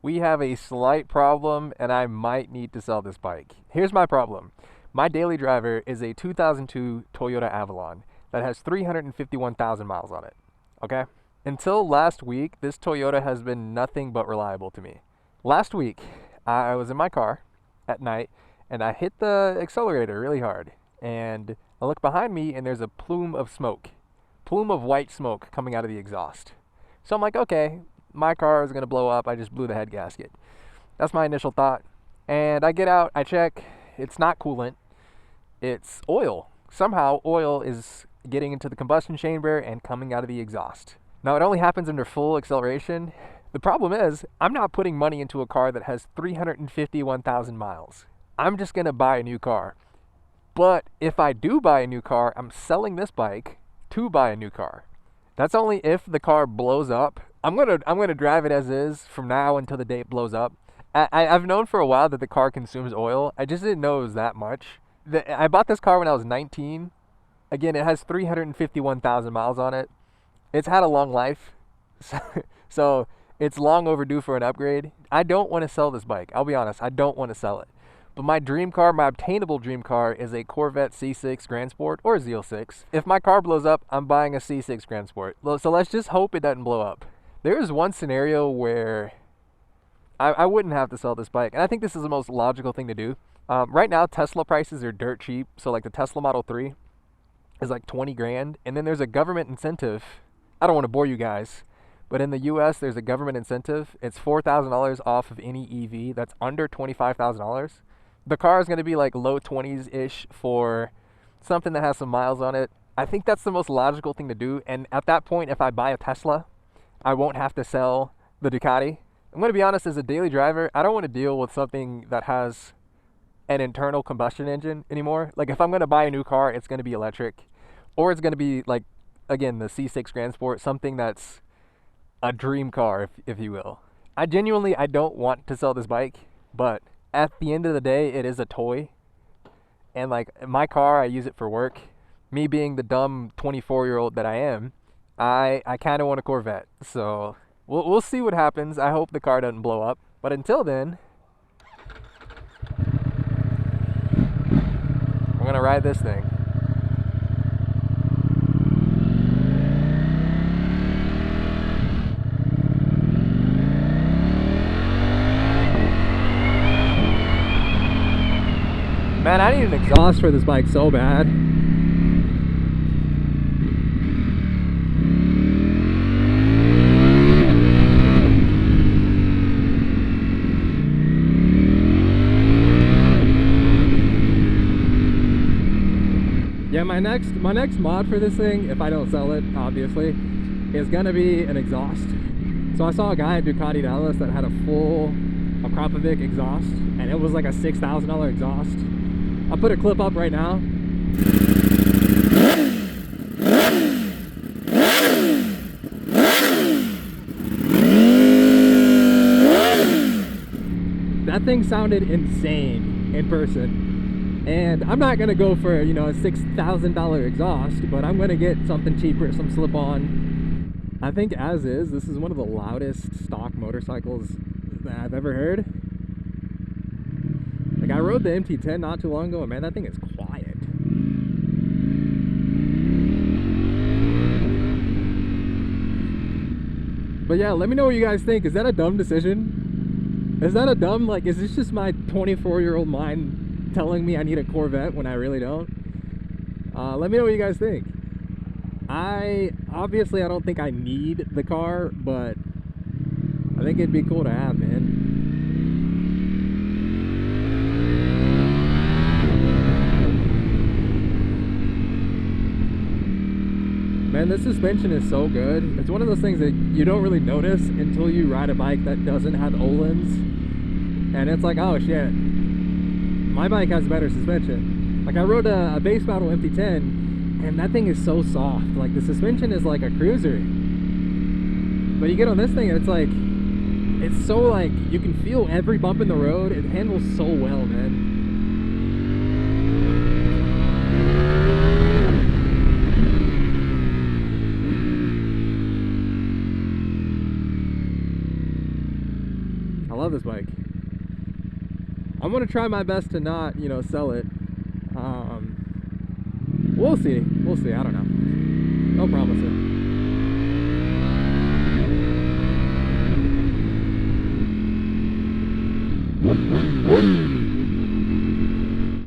we have a slight problem and I might need to sell this bike. Here's my problem. My daily driver is a 2002 Toyota Avalon that has 351,000 miles on it, okay? Until last week, this Toyota has been nothing but reliable to me. Last week, I was in my car at night and I hit the accelerator really hard, and I look behind me and there's a plume of white smoke coming out of the exhaust. So I'm like, okay, my car is gonna blow up. I just blew the head gasket. That's my initial thought. And I get out, I check, it's not coolant, it's oil. Somehow oil is getting into the combustion chamber and coming out of the exhaust. Now it only happens under full acceleration. The problem is, I'm not putting money into a car that has 351,000 miles. I'm just gonna buy a new car. But if I do buy a new car, I'm selling this bike to buy a new car. That's only if the car blows up. I'm gonna drive it as is from now until the day it blows up. I've known for a while that the car consumes oil. I just didn't know it was that much. I bought this car when I was 19. Again, it has 351,000 miles on it. It's had a long life, so it's long overdue for an upgrade. I don't want to sell this bike. I'll be honest, I don't want to sell it. But my dream car, my obtainable dream car, is a Corvette C6 Grand Sport or Z06. If my car blows up, I'm buying a C6 Grand Sport. So let's just hope it doesn't blow up. There is one scenario where I wouldn't have to sell this bike, and I think this is the most logical thing to do. Right now, Tesla prices are dirt cheap. So like the Tesla Model 3 is like 20 grand, and then there's a government incentive. I don't want to bore you guys, but in the US, there's a government incentive. It's $4,000 off of any EV that's under $25,000. The car is going to be like low 20s-ish for something that has some miles on it. I think that's the most logical thing to do. And at that point, if I buy a Tesla, I won't have to sell the Ducati. I'm going to be honest, as a daily driver, I don't want to deal with something that has an internal combustion engine anymore. Like if I'm going to buy a new car, it's going to be electric, or it's going to be like, again, the C6 Grand Sport, something that's a dream car, if you will. I don't want to sell this bike, but at the end of the day, it is a toy. And like my car, I use it for work. Me being the dumb 24-year-old that I am, I kind of want a Corvette. So we'll see what happens. I hope the car doesn't blow up. But until then, I'm gonna ride this thing. Man, I need an exhaust for this bike so bad. Yeah, my next mod for this thing, if I don't sell it, obviously, is gonna be an exhaust. So I saw a guy at Ducati Dallas that had a full Akrapovic exhaust, and it was like a $6,000 exhaust. I'll put a clip up right now. That thing sounded insane in person. And I'm not gonna go for, you know, a $6,000 exhaust, but I'm gonna get something cheaper, some slip-on. I think as is, this is one of the loudest stock motorcycles that I've ever heard. Like I rode the MT-10 not too long ago, and man, that thing is quiet. But yeah, let me know what you guys think. Is that a dumb decision? Is that a dumb, like, is this just my 24-year-old mind telling me I need a Corvette when I really don't? Let me know what you guys think. Obviously I don't think I need the car, but I think it'd be cool to have, man. Man, this suspension is so good. It's one of those things that you don't really notice until you ride a bike that doesn't have Öhlins. And it's like, oh shit, my bike has better suspension. Like I rode a base model MT-10, and that thing is so soft. Like the suspension is like a cruiser. But you get on this thing and it's like, it's so like, you can feel every bump in the road. It handles so well, man. I love this bike. I'm gonna try my best to not, you know, sell it. We'll see. We'll see. I don't know. No promises. Woo!